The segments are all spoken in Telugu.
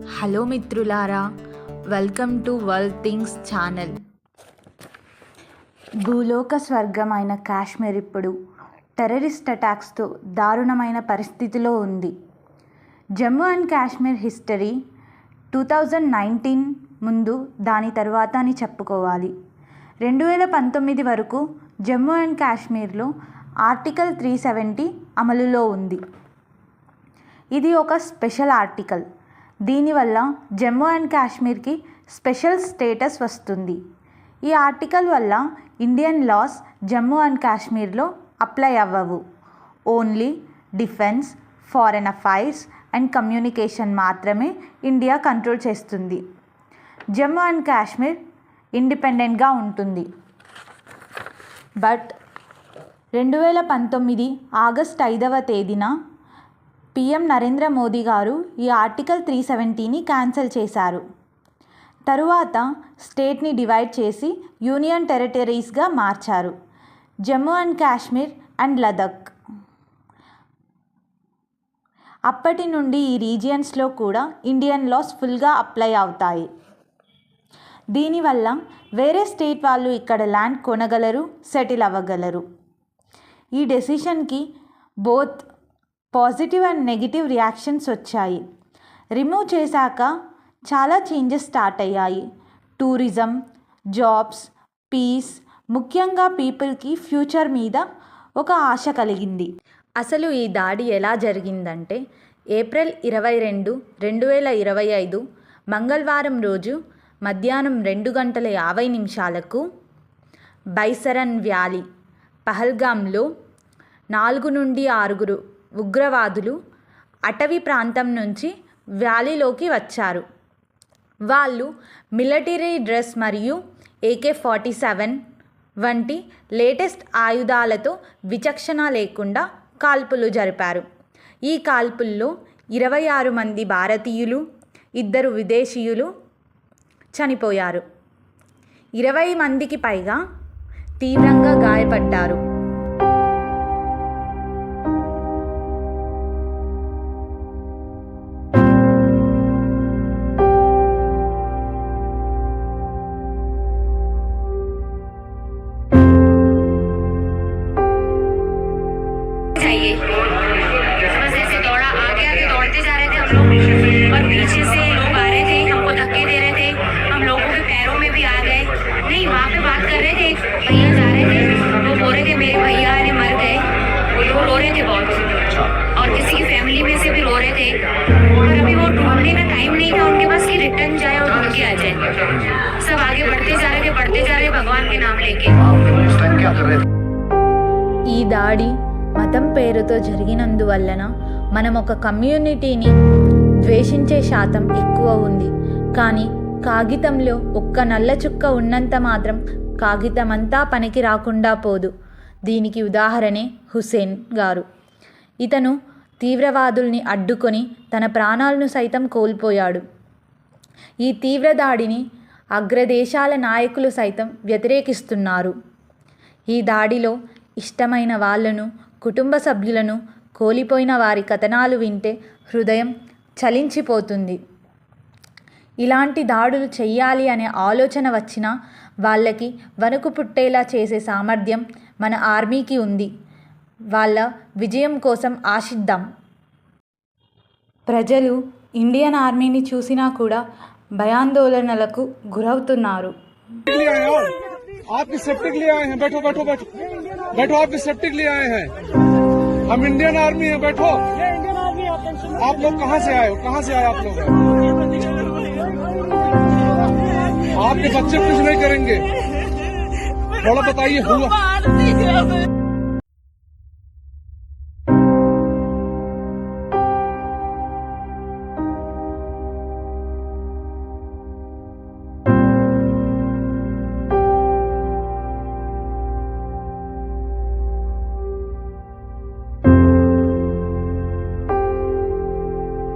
హలో మిత్రులారా, welcome to world things channel. భూలోక స్వర్గమైన కాశ్మీర్ ఇప్పుడు టెర్రరిస్ట్ అటాక్స్తో దారుణమైన పరిస్థితిలో ఉంది. జమ్మూ అండ్ కాశ్మీర్ హిస్టరీ 2019 ముందు దాని తర్వాత అని చెప్పుకోవాలి. 2019 వరకు జమ్మూ అండ్ కాశ్మీర్లో ఆర్టికల్ 370 అమలులో ఉంది. ఇది ఒక స్పెషల్ ఆర్టికల్. దీనివల్ల జమ్మూ అండ్ కాశ్మీర్కి స్పెషల్ స్టేటస్ వస్తుంది. ఈ ఆర్టికల్ వల్ల ఇండియన్ లాస్ జమ్మూ అండ్ కాశ్మీర్లో అప్లై అవ్వవు. Only defence, foreign affairs and communication మాత్రమే ఇండియా కంట్రోల్ చేస్తుంది. జమ్మూ అండ్ కాశ్మీర్ ఇండిపెండెంట్గా ఉంటుంది. బట్ 2019 ఆగస్ట్ 5వ తేదీన PM నరేంద్ర మోదీ గారు ఈ ఆర్టికల్ 370ని క్యాన్సిల్ చేశారు. తరువాత స్టేట్ని డివైడ్ చేసి యూనియన్ టెరిటరీస్గా మార్చారు. Jammu and Kashmir and Ladakh. అప్పటి నుండి ఈ రీజియన్స్లో కూడా ఇండియన్ లాస్ ఫుల్గా అప్లై అవుతాయి. దీనివల్ల వేరే స్టేట్ వాళ్ళు ఇక్కడ ల్యాండ్ కొనగలరు, సెటిల్ అవ్వగలరు. ఈ డెసిషన్కి both positive and negative reactions వచ్చాయి. రిమూవ్ చేశాక చాలా చేంజెస్ స్టార్ట్ అయ్యాయి. టూరిజం, జాబ్స్, పీస్, ముఖ్యంగా పీపుల్కి ఫ్యూచర్ మీద ఒక ఆశ కలిగింది. అసలు ఈ దాడి ఎలా జరిగిందంటే ఏప్రిల్ 22, 2025 మంగళవారం రోజు మధ్యాహ్నం 2:50 బైసరన్ వ్యాలీ, పహల్గామ్లో 4 నుండి 6 ఉగ్రవాదులు అటవీ ప్రాంతం నుంచి వ్యాలీలోకి వచ్చారు. వాళ్ళు మిలిటరీ డ్రెస్ మరియు AK-47 వంటి లేటెస్ట్ ఆయుధాలతో విచక్షణ లేకుండా కాల్పులు జరిపారు. ఈ కాల్పుల్లో 26 మంది భారతీయులు, 2 విదేశీయులు చనిపోయారు. 20 మందికి పైగా తీవ్రంగా గాయపడ్డారు. बस ऐसे दौड़ा आगे आगे दौड़ते जा रहे थे हम लोग, और पीछे से लोग आ रहे थे, हमको धक्के दे रहे थे. हम लोगों के पैरों में भी आ गए. नहीं, वहाँ पे बात कर रहे थे, भैया जा रहे थे, वो बोल रहे थे मेरे भैया ने मर गए. वो रो रहे थे बहुत, और किसी की फैमिली में से भी रो रहे थे. और अभी वो ढूंढने का टाइम नहीं था उनके पास कि रिटर्न जाए और ढूंढ के आ जाए. सब आगे बढ़ते जा रहे थे, बढ़ते जा रहे, भगवान के नाम लेके. ఈ దాడి మతం పేరుతో జరిగినందువలన మనం ఒక కమ్యూనిటీని ద్వేషించే శాతం ఎక్కువ ఉంది. కానీ కాగితంలో ఒక్క నల్ల చుక్క ఉన్నంత మాత్రం కాగితమంతా పనికి రాకుండా పోదు. దీనికి ఉదాహరణే హుసేన్ గారు. ఇతను తీవ్రవాదుల్ని అడ్డుకొని తన ప్రాణాలను సైతం కోల్పోయాడు. ఈ తీవ్ర దాడిని అగ్రదేశాల నాయకులు సైతం వ్యతిరేకిస్తున్నారు. ఈ దాడిలో ఇష్టమైన వాళ్ళను, కుటుంబ సభ్యులను కోల్పోయిన వారి కథనాలు వింటే హృదయం చలించిపోతుంది. ఇలాంటి దాడులు చెయ్యాలి అనే ఆలోచన వచ్చినా వాళ్ళకి వణుకు పుట్టేలా చేసే సామర్థ్యం మన ఆర్మీకి ఉంది. వాళ్ళ విజయం కోసం ఆశిద్దాం. ప్రజలు ఇండియన్ ఆర్మీని చూసినా కూడా భయాందోళనలకు గురవుతున్నారు. आपकी सेफ्टी के लिए आए हैं. बैठो बैठो बैठो बैठो, आपकी सेफ्टी के लिए आए हैं. हम इंडियन आर्मी हैं. बैठो. आप लोग कहाँ से आए हो? कहाँ से आए आप लोग? आपके बच्चे कुछ नहीं करेंगे. थोड़ा बताइए. हुआ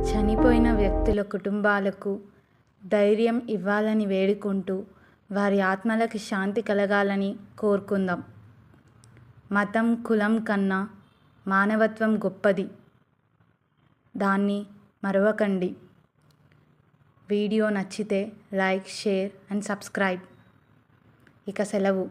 చనిపోయిన వ్యక్తుల కుటుంబాలకు ధైర్యం ఇవ్వాలని వేడుకుంటూ వారి ఆత్మలకి శాంతి కలగాలని కోరుకుందాం. మతం, కులం కన్నా మానవత్వం గొప్పది. దాన్ని మరవకండి. వీడియో నచ్చితే లైక్, షేర్ అండ్ సబ్స్క్రైబ్. ఇక సెలవు.